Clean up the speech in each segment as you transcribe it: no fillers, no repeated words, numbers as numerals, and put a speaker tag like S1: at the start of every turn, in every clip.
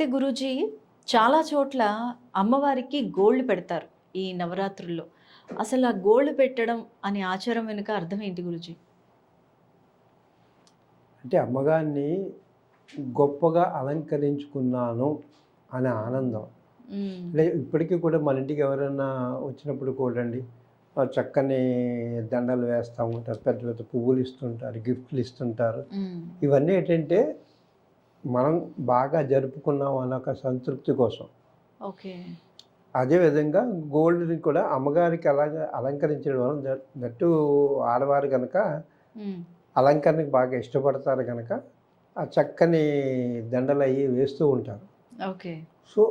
S1: అయితే గురూజీ చాలా చోట్ల అమ్మవారికి గోల్డ్ పెడతారు ఈ నవరాత్రుల్లో. అసలు ఆ గోల్డ్ పెట్టడం అనే ఆచారం వెనుక అర్థం ఏంటి గురూజీ?
S2: అంటే అమ్మగారిని గొప్పగా అలంకరించుకున్నాను అనే ఆనందం.
S1: హ్మ్.
S2: అంటే ఇప్పటికీ కూడా మన ఇంటికి ఎవరైనా వచ్చినప్పుడు కూడండి చక్కని దండలు వేస్తూ ఉంటారు, పెద్ద పెద్ద పువ్వులు ఇస్తుంటారు, గిఫ్ట్లు ఇస్తుంటారు.
S1: హ్మ్.
S2: ఇవన్నీ ఏంటంటే మనం బాగా జరుపుకున్నాం అన్న ఒక సంతృప్తి కోసం.
S1: ఓకే.
S2: అదేవిధంగా గోల్డ్ని కూడా అమ్మగారికి అలాగా అలంకరించడం వల్ల దట్టు ఆడవారు కనుక
S1: హ్మ్.
S2: అలంకరణకి బాగా ఇష్టపడతారు కనుక ఆ చక్కని దండలు అవి వేస్తూ ఉంటారు.
S1: ఓకే.
S2: సో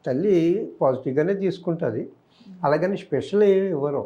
S2: తల్లి పాజిటివ్గానే తీసుకుంటుంది. అలాగని స్పెషల్ ఏమి ఇవ్వరు.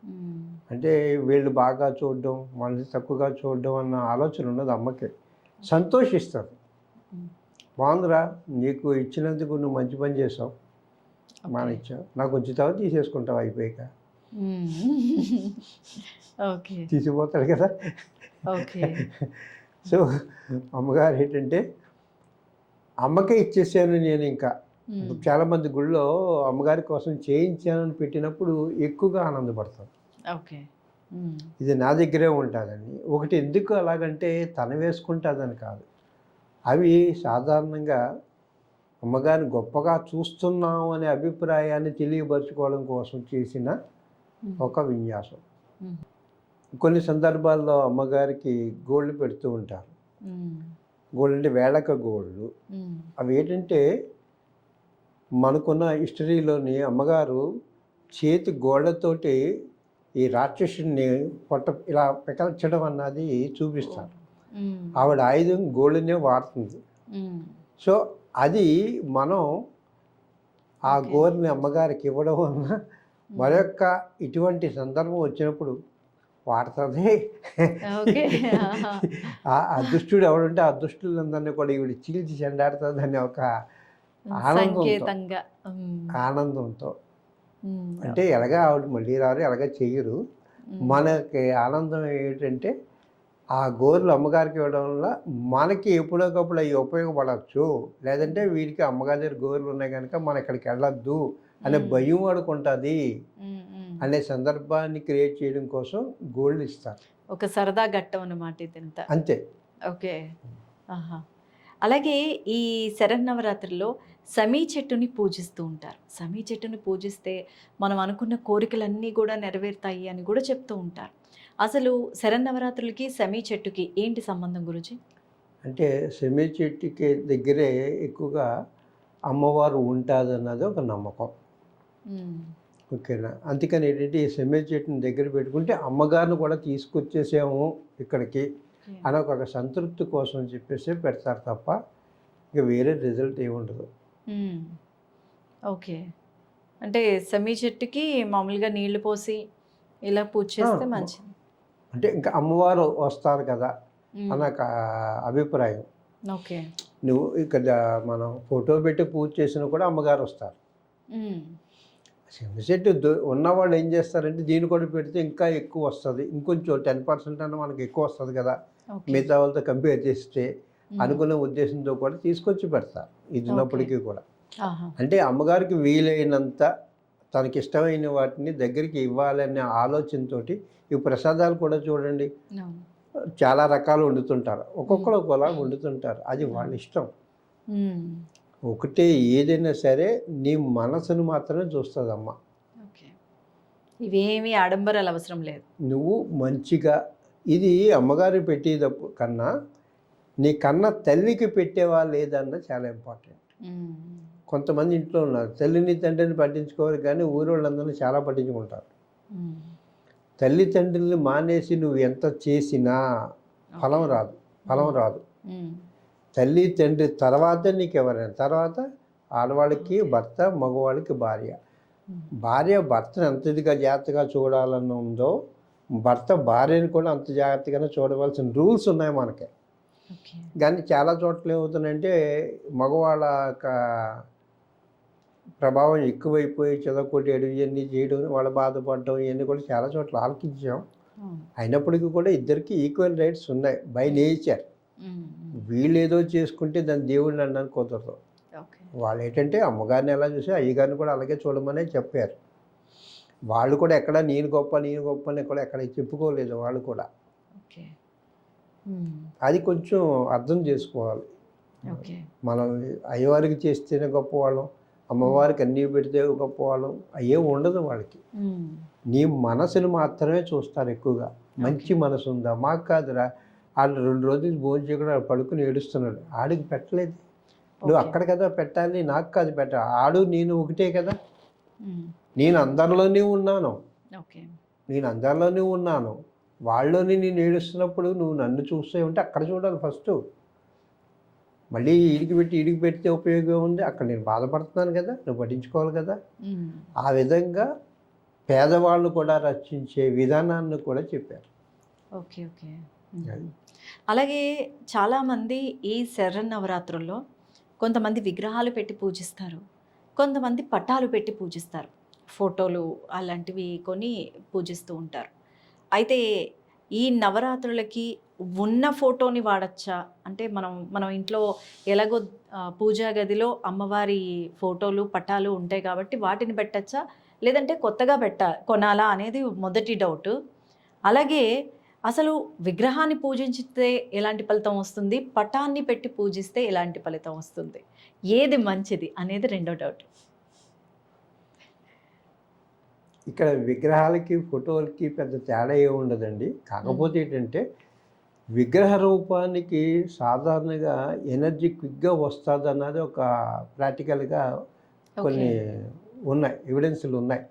S1: హ్మ్.
S2: అంటే వీళ్ళు బాగా చూడడం, వాళ్ళని తక్కువగా చూడడం అన్న ఆలోచన ఉన్నది అమ్మకి. సంతోషిస్తారు.
S1: హ్మ్.
S2: బాగుందిరా, నీకు ఇచ్చినందుకు నువ్వు మంచి పని చేసావు, మానిచ్చావు, నాకు ఉంచుతావు తీసేసుకుంటావు అయిపోయాక.
S1: హ్మ్. ఓకే.
S2: తీసిపోతాడు కదా.
S1: ఓకే.
S2: సో అమ్మగారు ఏంటంటే అమ్మకే ఇచ్చేసాను నేను ఇంకా.
S1: హ్మ్.
S2: చాలామంది గుళ్ళో అమ్మగారి కోసం చేయించానని పెట్టినప్పుడు ఎక్కువగా ఆనందపడతారు.
S1: ఓకే. హ్మ్.
S2: ఇది నా దగ్గరే ఉంటుందని. ఒకటి ఎందుకు అలాగంటే తన వేసుకుంటుందని కాదు. అవి సాధారణంగా అమ్మగారిని గొప్పగా చూస్తున్నాం అనే అభిప్రాయాన్ని తెలియపరచుకోవడం కోసం చేసిన ఒక విన్యాసం.
S1: హ్మ్.
S2: కొన్ని సందర్భాల్లో అమ్మగారికి గోల్డ్ పెడుతూ ఉంటారు.
S1: హ్మ్.
S2: గోల్డ్ అంటే వేళక గోల్డ్.
S1: హ్మ్.
S2: అవి ఏంటంటే మనకున్న హిస్టరీలోని అమ్మగారు చేతి గోళ్ళతోటి ఈ రాక్షసుని ఇలా పెకల్చడం అన్నది చూపిస్తారు.
S1: హ్మ్.
S2: ఆవిడ ఆయుధం గోల్డ్నే వాడుతుంది.
S1: హ్మ్.
S2: సో అది మనం ఆ
S1: ఓకే.
S2: గోరుని అమ్మగారికి ఇవ్వడం వలన మరొక్క ఇటువంటి సందర్భం వచ్చినప్పుడు వాడుతుంది.
S1: ఓకే. ఆహా!
S2: ఆ అదృష్టుడు ఎవడుంటే ఆ అదృష్టులందరినీ కూడా ఈవిడ చీల్చి చెండాడుతుంది అనే ఒక ఆనందంతో
S1: సంకేతంగా. హ్మ్.
S2: ఆనందంతో
S1: హ్మ్.
S2: అంటే ఎలాగా ఆవిడ మళ్ళీ రారు, ఎలాగా చెయ్యరు.
S1: హ్మ్.
S2: మనకి ఆనందం ఏంటంటే ఆ గోర్లు అమ్మగారికి ఇవ్వడం వల్ల మనకి ఎప్పుడోకప్పుడు అవి ఉపయోగపడవచ్చు. లేదంటే వీరికి అమ్మగారి దగ్గర గోర్లు ఉన్నాయి కనుక మనం ఇక్కడికి వెళ్ళొద్దు అనే
S1: హ్మ్.
S2: భయం వాడుకుంటుంది
S1: హ్మ్. హ్మ్.
S2: అనే సందర్భాన్ని క్రియేట్ చేయడం కోసం గోల్డ్ ఇస్తారు.
S1: ఒక సరదా ఘట్టం అన్నమాట ఇదంతా.
S2: అంతే.
S1: ఓకే. ఆహా! అలాగే ఈ శరన్నవరాత్రుల్లో సమీ చెట్టుని పూజిస్తూ ఉంటారు. సమీ చెట్టుని పూజిస్తే మనం అనుకున్న కోరికలన్నీ కూడా నెరవేరుతాయి అని కూడా చెప్తూ ఉంటారు. అసలు శరన్నవరాత్రులకి సమీ చెట్టుకి ఏంటి సంబంధం గురూజీ?
S2: అంటే సెమి చెట్టుకి దగ్గరే ఎక్కువగా అమ్మవారు ఉంటుందన్నది ఒక నమ్మకం.
S1: హ్మ్.
S2: ఓకేనా. అందుకని ఏంటంటే ఈ సెమి చెట్టుని దగ్గర పెట్టుకుంటే అమ్మగారిని కూడా తీసుకొచ్చేసాము ఇక్కడికి
S1: ఓకే.
S2: అని ఒక సంతృప్తి కోసం చెప్పేసి పెడతారు తప్ప ఇక వేరే రిజల్ట్ ఏమి ఉండదు.
S1: హ్మ్. ఓకే. అంటే సమీ చెట్టుకి మామూలుగా నీళ్లు పోసి ఇలా పూజ
S2: ఆ,
S1: చేస్తే మంచిది.
S2: అంటే ఇంకా అమ్మవారు వస్తారు కదా
S1: హ్మ్.
S2: అన్న ఒక అభిప్రాయం.
S1: ఓకే.
S2: నువ్వు ఇక్కడ మనం ఫోటో పెట్టి పూజ చేసినా కూడా అమ్మగారు వస్తారు.
S1: హ్మ్.
S2: సెమి చెట్టు ఉన్నవాళ్ళు ఏం చేస్తారంటే దీన్ని కూడా పెడితే ఇంకా ఎక్కువ వస్తుంది, ఇంకొంచెం 10% అన్న మనకి ఎక్కువ వస్తుంది కదా
S1: ఓకే.
S2: మిగతా వాళ్ళతో కంపేర్ చేస్తే
S1: హ్మ్.
S2: అనుకునే ఉద్దేశంతో కూడా తీసుకొచ్చి పెడతారు. ఇది
S1: ఓకే.
S2: ఉన్నప్పటికీ కూడా
S1: ఆహా!
S2: అంటే అమ్మగారికి వీలైనంత తనకి ఇష్టమైన వాటిని దగ్గరికి ఇవ్వాలనే ఆలోచనతోటి ఈ ప్రసాదాలు కూడా చూడండి
S1: అవును.
S2: చాలా రకాలు వండుతుంటారు. ఒక్కొక్కరు
S1: హ్మ్.
S2: ఒకలా వండుతుంటారు. అది వాళ్ళ
S1: అవును.
S2: ఇష్టం.
S1: హ్మ్.
S2: ఒకటే ఏదైనా సరే నీ మనసును మాత్రమే చూస్తుందమ్మ.
S1: ఓకే. ఇవేమీ ఆడంబరాలు అవసరం లేదు.
S2: నువ్వు మంచిగా ఇది అమ్మగారికి పెట్టేటప్పుడు కన్నా నీ కన్న తల్లికి పెట్టేవా లేదన్న చాలా ఇంపార్టెంట్.
S1: హ్మ్.
S2: కొంతమంది ఇంట్లో ఉన్నారు తల్లిని తండ్రిని పట్టించుకోరు కానీ ఊరోళ్ళందరినీ చాలా పట్టించుకుంటారు.
S1: హ్మ్.
S2: తల్లిదండ్రుల్ని మానేసి నువ్వు ఎంత చేసినా ఫలం
S1: ఓకే.
S2: రాదు. ఫలం
S1: హ్మ్.
S2: రాదు.
S1: హ్మ్.
S2: తల్లి తండ్రి తర్వాతే నీకు ఎవరైనా, తర్వాత ఆడవాళ్ళకి
S1: ఓకే.
S2: భర్త, మగవాళ్ళకి భార్య.
S1: హ్మ్.
S2: భార్య భర్తను ఎంత ఇదిగా జాగ్రత్తగా చూడాలని ఉందో భర్త భార్యని కూడా అంత జాగ్రత్తగానే చూడవలసిన రూల్స్ ఉన్నాయి మనకి.
S1: ఓకే.
S2: కానీ చాలా చోట్ల ఏమవుతుందంటే మగవాళ్ళ యొక్క ప్రభావం ఎక్కువైపోయి చెదకొట్టేయడం ఇవన్నీ చేయడం, వాళ్ళు బాధపడడం ఇవన్నీ కూడా చాలా చోట్ల ఆలకించాం.
S1: అవును.
S2: అయినప్పటికీ కూడా ఇద్దరికి ఈక్వల్ రైట్స్ ఉన్నాయి బై నేచర్. వీళ్ళు ఏదో చేసుకుంటే దాన్ని దేవుడిని అనడానికి కుదరదు.
S1: ఓకే.
S2: వాళ్ళు ఏంటంటే అమ్మగారిని ఎలా చూసి అయ్యగారిని కూడా అలాగే చూడమనే చెప్పారు. వాళ్ళు కూడా ఎక్కడ నేను గొప్ప అని కూడా ఎక్కడ చెప్పుకోలేదు వాళ్ళు కూడా.
S1: ఓకే.
S2: అది కొంచెం అర్థం చేసుకోవాలి.
S1: ఓకే.
S2: మనం అయ్యవారికి చేస్తేనే గొప్పవాళ్ళం, అమ్మవారికి అన్నీ పెడితే గొప్పవాళ్ళం అయ్యే ఉండదు వాళ్ళకి. నీ మనసును మాత్రమే చూస్తారు ఎక్కువగా. మంచి మనసు ఉందా? మాకు కాదురా, వాళ్ళు 2 రోజులు భోజనం చేయకుండా పడుకుని ఏడుస్తున్నాడు, ఆడికి పెట్టలేదు. నువ్వు అక్కడ కదా పెట్టాలి, నాకు కాదు పెట్టాలి. ఆడు నేను ఒకటే కదా. నేను అందరిలోనే ఉన్నాను,
S1: ఓకే.
S2: నేను అందరిలోనే ఉన్నాను. వాళ్ళలోని నేను ఏడుస్తున్నప్పుడు నువ్వు నన్ను చూస్తే ఉంటే అక్కడ చూడాలి ఫస్ట్. మళ్ళీ ఈడికి పెడితే ఉపయోగం ఉంది. అక్కడ నేను బాధపడుతున్నాను కదా, నువ్వు పట్టించుకోవాలి కదా. ఆ విధంగా పేదవాళ్ళు కూడా రక్షించే విధానాన్ని కూడా చెప్పారు.
S1: ఓకే. ఓకే. అలాగే చాలామంది ఈ శరన్నవరాత్రుల్లో కొంతమంది విగ్రహాలు పెట్టి పూజిస్తారు, కొంతమంది పటాలు పెట్టి పూజిస్తారు, ఫోటోలు అలాంటివి కొని పూజిస్తూ ఉంటారు. అయితే ఈ నవరాత్రులకి ఉన్న ఫోటోని వాడచ్చా? అంటే మనం ఇంట్లో ఎలాగో పూజా గదిలో అమ్మవారి ఫోటోలు పటాలు ఉంటాయి కాబట్టి వాటిని పెట్టచ్చా, లేదంటే కొత్తగా కొనాలా అనేది మొదటి డౌట్. అలాగే అసలు విగ్రహాన్ని పూజించితే ఎలాంటి ఫలితం వస్తుంది, పటాన్ని పెట్టి పూజిస్తే ఎలాంటి ఫలితం వస్తుంది, ఏది మంచిది అనేది రెండో డౌట్.
S2: ఇక్కడ విగ్రహాలకి ఫోటోలకి పెద్ద తేడా ఏమి ఉండదండి. కాకపోతే ఏంటంటే విగ్రహ రూపానికి సాధారణంగా ఎనర్జీ క్విక్గా వస్తుంది అన్నది ఒక ప్రాక్టికల్గా కొన్ని ఉన్నాయి, ఎవిడెన్స్లు ఉన్నాయి.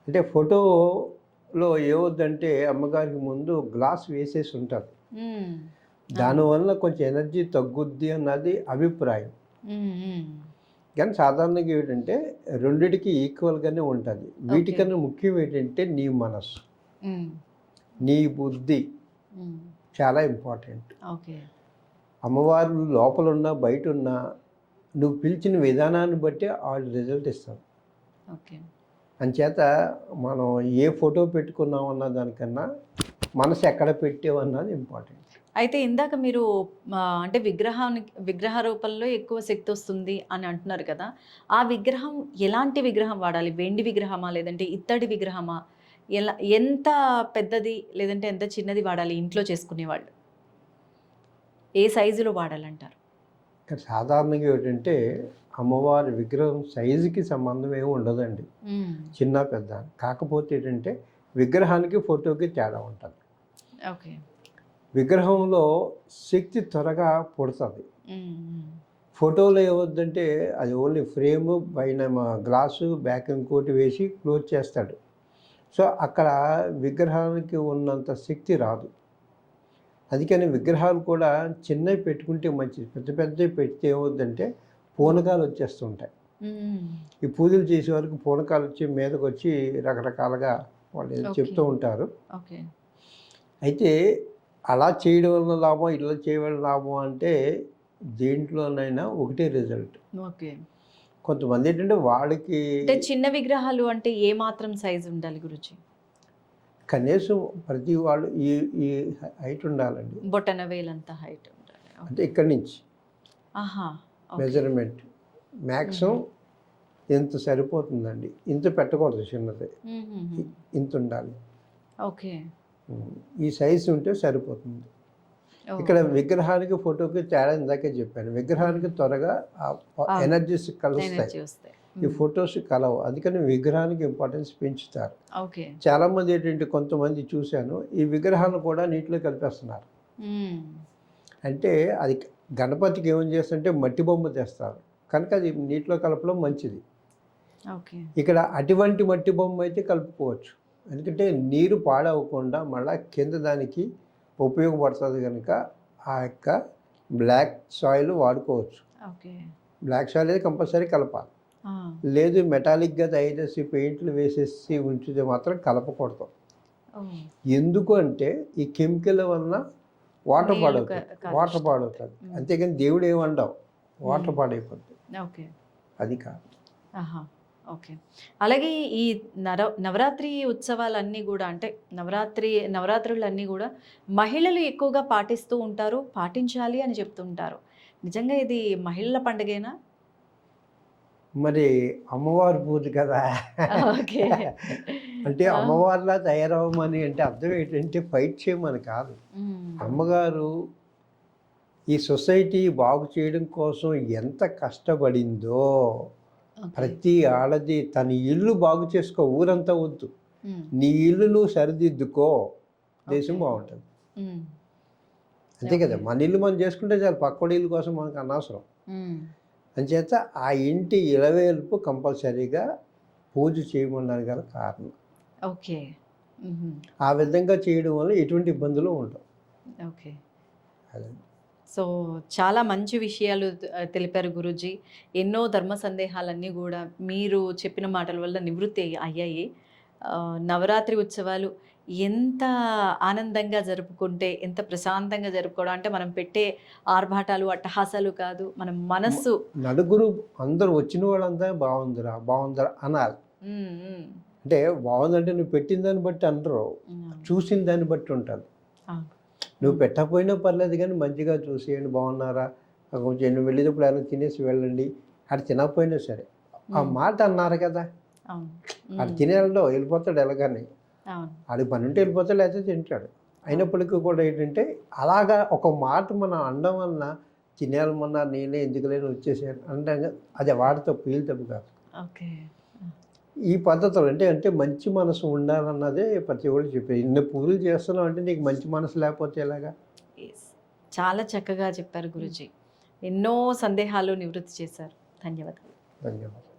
S2: అంటే ఫోటోలో ఏవద్దంటే అమ్మగారికి ముందు గ్లాస్ వేసేసి ఉంటారు, దానివల్ల కొంచెం ఎనర్జీ తగ్గుద్ది అన్నది అభిప్రాయం. కానీ సాధారణంగా ఏంటంటే రెండిటికి ఈక్వల్గానే ఉంటుంది. వీటికన్నా ముఖ్యం ఏంటంటే నీ మనసు, నీ బుద్ధి చాలా ఇంపార్టెంట్. అమ్మవారు లోపల ఉన్నా బయట ఉన్నా నువ్వు పిలిచిన విధానాన్ని బట్టి వాళ్ళు రిజల్ట్ ఇస్తారు. అంచేత మనం ఏ ఫోటో పెట్టుకున్నామన్న దానికన్నా మనసు ఎక్కడ పెట్టామన్నది ఇంపార్టెంట్.
S1: అయితే ఇందాక మీరు అంటే విగ్రహ రూపంలో ఎక్కువ శక్తి వస్తుంది అని అంటున్నారు కదా, ఆ విగ్రహం ఎలాంటి విగ్రహం వాడాలి? వెండి విగ్రహమా, లేదంటే ఇత్తడి విగ్రహమా? ఎంత పెద్దది లేదంటే ఎంత చిన్నది వాడాలి ఇంట్లో చేసుకునేవాళ్ళు? ఏ సైజులో వాడాలంటారు?
S2: ఇక్కడ సాధారణంగా ఏంటంటే అమ్మవారి విగ్రహం సైజుకి సంబంధం ఏమి ఉండదండి, చిన్న పెద్ద. కాకపోతే ఏంటంటే విగ్రహానికి ఫోటోకి తేడా ఉంటుంది.
S1: ఓకే.
S2: విగ్రహంలో శక్తి త్వరగా పుడుతుంది. ఫోటోలో ఏమవుద్దంటే అది ఓన్లీ ఫ్రేము పైన గ్లాసు బ్యాక్ ఇంకోటి వేసి క్లోజ్ చేస్తాడు. సో అక్కడ విగ్రహానికి ఉన్నంత శక్తి రాదు. అందుకని విగ్రహాలు కూడా చిన్నవి పెట్టుకుంటే మంచిది. పెద్దవి పెడితే ఏమవుద్దంటే పూనకాలు వచ్చేస్తుంటాయి. ఈ పూజలు చేసే వరకు పూనకాలు వచ్చి మీదకి వచ్చి రకరకాలుగా వాళ్ళు చెప్తూ ఉంటారు. అయితే అలా చేయడం వల్ల లాభం, ఇలా చేయడం లాభం అంటే దేంట్లోనైనా ఒకటే రిజల్ట్. కొంతమంది ఏంటంటే వాళ్ళకి
S1: చిన్న విగ్రహాలు అంటే ఏ మాత్రం సైజు ఉండాలి గురుజీ?
S2: కనీసం ప్రతి వాళ్ళు ఈ హైట్ ఉండాలండి,
S1: బొటన వేలంత హైట్ ఉండాలి.
S2: అంటే ఇక్కడి నుంచి మెజర్మెంట్ మ్యాక్సిమం ఇంత సరిపోతుందండి. ఇంత పెట్టకూడదు, చిన్నది ఇంత ఉండాలి.
S1: ఓకే.
S2: ఈ సైజు ఉంటే సరిపోతుంది. ఇక్కడ విగ్రహానికి ఫోటోకి తేడా ఇందాకే చెప్పాను. విగ్రహానికి త్వరగా ఎనర్జీస్ కలుస్తాయి, ఈ ఫొటోస్ కలవు. అందుకని విగ్రహానికి ఇంపార్టెన్స్ పెంచుతారు. చాలామంది ఏంటంటే కొంతమంది చూశాను ఈ విగ్రహాన్ని కూడా నీటిలో కలిపేస్తున్నారు. అంటే అది గణపతికి ఏమని చేస్తుంటే మట్టి బొమ్మ తెస్తారు కనుక అది నీటిలో కలపడం మంచిది. ఇక్కడ అటువంటి మట్టి బొమ్మ అయితే కలుపుకోవచ్చు, ఎందుకంటే నీరు పాడవకుండా మళ్ళీ కింద దానికి ఉపయోగపడుతుంది కనుక ఆ యొక్క బ్లాక్ సాయిల్ వాడుకోవచ్చు. బ్లాక్ సాయిల్ అయితే కంపల్సరీ కలపాలి. లేదు మెటాలిక్గా తయారు చేసి పెయింట్లు వేసేసి ఉంచితే మాత్రం కలపకూడదు. ఎందుకు అంటే ఈ కెమికల్ వలన వాటర్ పాడవుతుంది. అంతేగాని దేవుడు ఏమండవు, వాటర్ పాడైపోతుంది. అది కాదు.
S1: ఓకే. అలాగే ఈ నవరాత్రి ఉత్సవాలన్నీ గూడా అంటే నవరాత్రులన్నీ గూడా మహిళలు ఎక్కువగా పాటిస్తూ ఉంటారు. పాటించాలి అని చెప్తుంటారు. నిజంగా ఇది మహిళల పండుగేనా?
S2: మరి అమ్మవారి పూజ కదా!
S1: ఓకే.
S2: అంటే
S1: ఆ!
S2: అమ్మవారిలా తయారవ్వమని అంటే అర్థం ఏంటంటే ఫైట్ చేయమని కాదు.
S1: హ్మ్.
S2: అమ్మగారు ఈ సొసైటీ బాగు చేయడం కోసం ఎంత కష్టపడిందో,
S1: ఓకే.
S2: ప్రతి ఆడది తన ఇల్లు బాగు చేసుకో, ఊరంతా వద్దు.
S1: హ్మ్.
S2: నీ ఇల్లు నువ్వు సరిదిద్దుకో, దేశం
S1: ఓకే.
S2: బాగుంటుంది.
S1: హ్మ్.
S2: అంతే
S1: ఓకే.
S2: కదా! మన ఇల్లు మనం చేసుకుంటే చాలు, పక్కోడి ఇల్లు కోసం మనకు అనవసరం.
S1: హ్మ్.
S2: అంచేత ఆ ఇంటి ఇలవేల్పు కంపల్సరీగా పూజ చేయమన్నారు గల కారణం.
S1: ఓకే. హుహు.
S2: ఆ విధంగా చేయడం వల్ల ఎటువంటి ఇబ్బందులు ఉండవు.
S1: ఓకే.
S2: అదండి.
S1: సో, చాలా మంచి విషయాలు తెలిపారు గురూజీ. ఎన్నో ధర్మ సందేహాలన్నీ గూడా మీరు చెప్పిన మాటల వల్ల నివృత్తి అయ్యాయి. నవరాత్రి ఉత్సవాలు ఎంత ఆనందంగా జరుపుకుంటే, ఎంత ప్రశాంతంగా జరుపుకోవడం అంటే మనం పెట్టే ఆర్భాటాలు, అట్టహాసాలు కాదు. మన
S2: మ
S1: మనస్సు
S2: నలుగురు అందరూ వచ్చిన వాళ్ళంతా బావుందిరా, బావుందిరా అనాలి.
S1: హ్మ్. హ్మ్.
S2: అంటే బావుందంటే నువ్వు పెట్టిన దాన్ని బట్టి అనరు.
S1: హ్మ్.
S2: చూసిన దాన్ని బట్టి ఉంటది.
S1: అవును.
S2: నువ్వు
S1: హ్మ్.
S2: పెట్టకపోయినా పర్లేదు గానీ మంచిగా చూసేయండి, బాగున్నారా? కొంచెం నువ్వు వెళ్ళేటప్పుడు ఏమైనా తినేసి వెళ్ళండి. ఆడు తినకపోయినా సరే. ఆ
S1: హ్మ్.
S2: మాట అన్నారు కదా!
S1: అవును.
S2: ఆడు
S1: హ్మ్.
S2: తిని వెళ్ళడు, వెళ్ళిపోతాడు ఎలాగని.
S1: అవును.
S2: ఆడికి పనుంటే వెళ్ళిపోతాడు, లేకపోతే తింటాడు. అయినప్పటికీ కూడా ఏంటంటే, అలాగా ఒక మాట మనం అనడం వలన తినేయాలమన్నారు నేనే ఎందుకులే వచ్చేసాను అంటాం కదా! అది వాడి తప్పు, వీళ్ళ తప్పు కాదు.
S1: ఓకే.
S2: ఈ పద్ధతులు అంటే మంచి మనసు ఉండాలన్నదే ప్రతి ఒక్కళ్ళు చెప్పేది. ఇన్ని పూజలు చేస్తున్నావు అంటే నీకు మంచి మనసు లేకపోతే ఎలాగా?
S1: యెస్. చాలా చక్కగా చెప్పారు గురూజీ. ఎన్నో సందేహాలు నివృత్తి చేశారు. ధన్యవాదాలు.
S2: ధన్యవాదాలు.